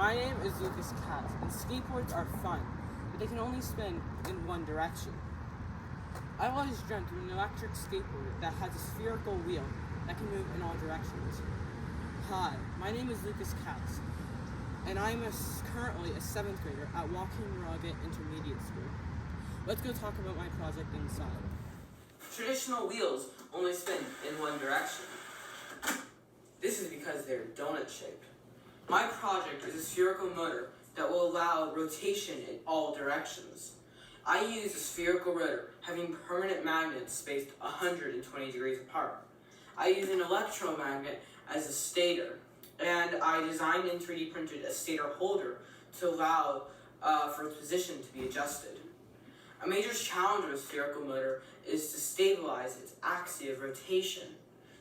My name is Katz, and skateboards are fun, but they can only spin in one direction. I've always dreamt of an electric skateboard that has a spherical wheel that can move in all directions. Hi, my name is Katz, and I'm currently a 7th grader at Walking Rugged Intermediate School. Let's go talk about my project inside. Traditional wheels only spin in one direction. This is because they're donut-shaped. My project is a spherical motor that will allow rotation in all directions. I use a spherical rotor having permanent magnets spaced 120 degrees apart. I use an electromagnet as a stator, and I designed and 3D printed a stator holder to allow for its position to be adjusted. A major challenge with a spherical motor is to stabilize its axis of rotation.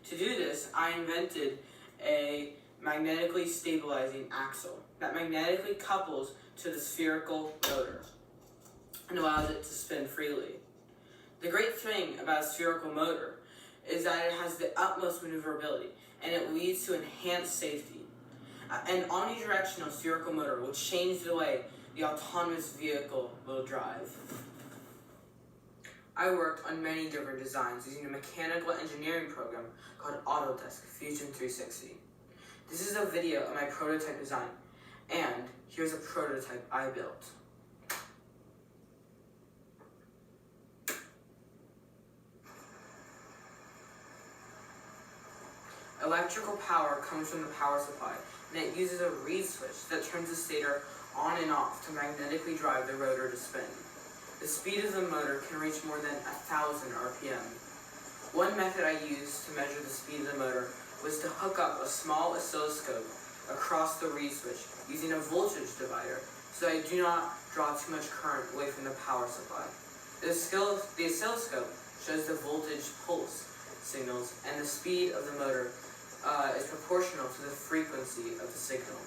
To do this, I invented a magnetically stabilizing axle that magnetically couples to the spherical motor and allows it to spin freely. The great thing about a spherical motor is that it has the utmost maneuverability and it leads to enhanced safety. An omnidirectional spherical motor will change the way the autonomous vehicle will drive. I worked on many different designs using a mechanical engineering program called Autodesk Fusion 360. This is a video of my prototype design, and here's a prototype I built. Electrical power comes from the power supply, and it uses a reed switch that turns the stator on and off to magnetically drive the rotor to spin. The speed of the motor can reach more than 1,000 RPM. One method I used to measure the speed of the motor was to hook up a small oscilloscope across the reed switch using a voltage divider so I do not draw too much current away from the power supply. The oscilloscope shows the voltage pulse signals, and the speed of the motor is proportional to the frequency of the signal.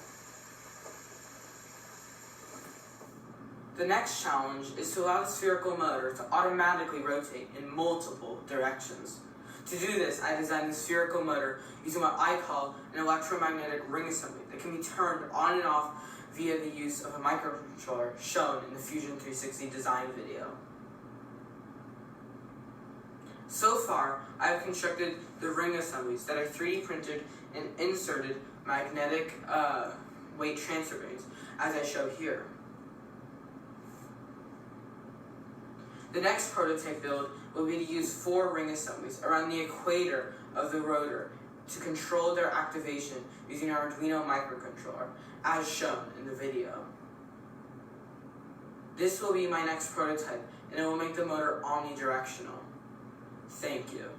The next challenge is to allow the spherical motor to automatically rotate in multiple directions. To do this, I designed the spherical motor using what I call an electromagnetic ring assembly that can be turned on and off via the use of a microcontroller shown in the Fusion 360 design video. So far, I have constructed the ring assemblies that I 3D printed and inserted magnetic weight transfer bearings, as I show here. The next prototype build will be to use 4 ring assemblies around the equator of the rotor to control their activation using an Arduino microcontroller, as shown in the video. This will be my next prototype, and it will make the motor omnidirectional. Thank you.